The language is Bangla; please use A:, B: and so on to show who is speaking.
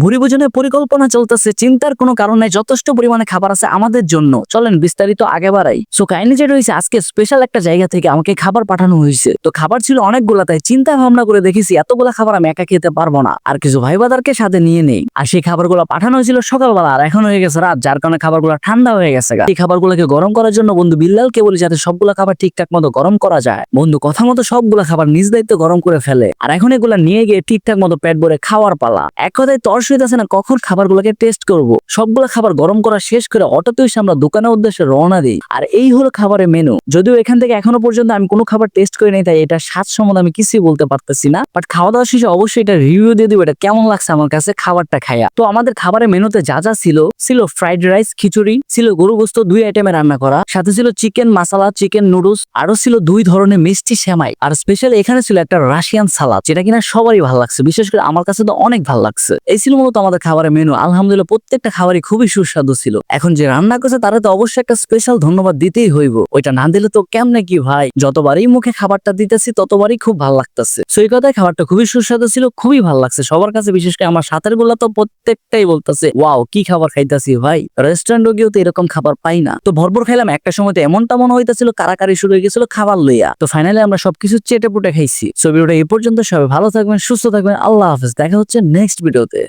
A: ভুরি ভোজনের পরিকল্পনা চলতেছে, চিন্তার কোনো কারণ নাই, যথেষ্ট পরিমাণে খাবার আছে আমাদের জন্য। চলেন বিস্তারিত আগে বাড়াই। সো কাহিনী যেটা হয়েছে, আজকে স্পেশাল একটা জায়গা থেকে আমাকে খাবার পাঠানো হয়েছে। তো খাবার ছিল অনেকগুলা, তাই চিন্তা ভাবনা করে দেখেছি এতগুলা খাবার আমি একা খেতে পারবো না, আর কিছু ভাই বাদারকে সাথে নিয়ে নেই। আর সেই খাবারগুলো পাঠানো হয়েছিল সকালবেলা, আর এখন হয়ে গেছে রাত, যার কারণে খাবারগুলো ঠান্ডা হয়ে গেছে। এই খাবারগুলোকে গরম করার জন্য বন্ধু বিল্লালকে বলি যাতে সবগুলা খাবার ঠিকঠাক মতো গরম করা যায়। বন্ধু কথা মতো সবগুলা খাবার নিজ দায়িত্ব গরম করে ফেলে, আর এখন এগুলা নিয়ে গিয়ে ঠিকঠাক মতো পেট ভরে খাওয়ার পালা। এক কথায় তর্স হইতেছে না কখন খাবারগুলোকে টেস্ট করব। সবগুলা খাবার গরম করা শেষ করে অটোতে এসে আমরা দোকানের উদ্দেশ্যে রওনা দিই। আর এই হলো খাবারের মেনু। যদিও এখান থেকে এখনো পর্যন্ত আমি কোনো খাবার টেস্ট করি নাই, তাই এটা স্বাদ সম্বন্ধে আমি কিছুই বলতে পারতেছি না। বাট খাওয়া দাওয়া শেষে অবশ্যই এটা রিভিউ দিয়ে দিব, এটা কেমন লাগছে আমার কাছে খাবারটা খাইয়া। তো আমাদের খাবারের মেনুতে যা যা ছিল, ফ্রাইড রাইস, খিচুড়ি ছিল, গরু গোস্ত 2 আইটেমে রান্না করা, সাথে ছিল চিকেন মাসালা, চিকেন নুডলস, আরো ছিল 2 ধরনের মিষ্টি সেমাই, আর স্পেশাল এখানে ছিল একটা রাশিয়ান সালাদ, যেটা কিনা সবারই ভালো লাগছে, বিশেষ করে আমার কাছে তো অনেক ভালো লাগছে। এই ছিল মূলত আমাদের খাবারের মেনু। আলহামদুলিল্লাহ প্রত্যেকটা খাবারই খুবই সুস্বাদু ছিল। এখন যে রান্না করছে তারা তো অবশ্যই একটা স্পেশাল ধন্যবাদ দিতেই হইব, ওইটা না দিলে তো কেমনে কি ভাই। যতবারই মুখে খাবারটা দিতেছি ততবারই খুব ভালো লাগতেছে। সেই কথায় খাবারটা খুবই সুস্বাদু ছিল, খুবই ভালো লাগছে সবার কাছে, বিশেষ করে আমার সাথের গুলা তো প্রত্যেকটাই বলতেছে ওয়াও কি খাবার খাইতাছি ভাই, রেস্টুরেন্টে গিয়েও তো এরকম খাবার পাই না। তো ভরপুর খাইলাম, একটা সময় তো এমনটা মনে হইতেছিল কারাকারি শুরু হয়ে গেছিল খাবার লইয়া। তো ফাইনালি আমরা সবকিছু চেটে পুটে খাইছি। সো ভিডিওটা এই পর্যন্ত, সবাই ভালো থাকবেন, সুস্থ থাকবেন, আল্লাহ হাফেজ, দেখা হচ্ছে নেক্সট ভিডিওতে।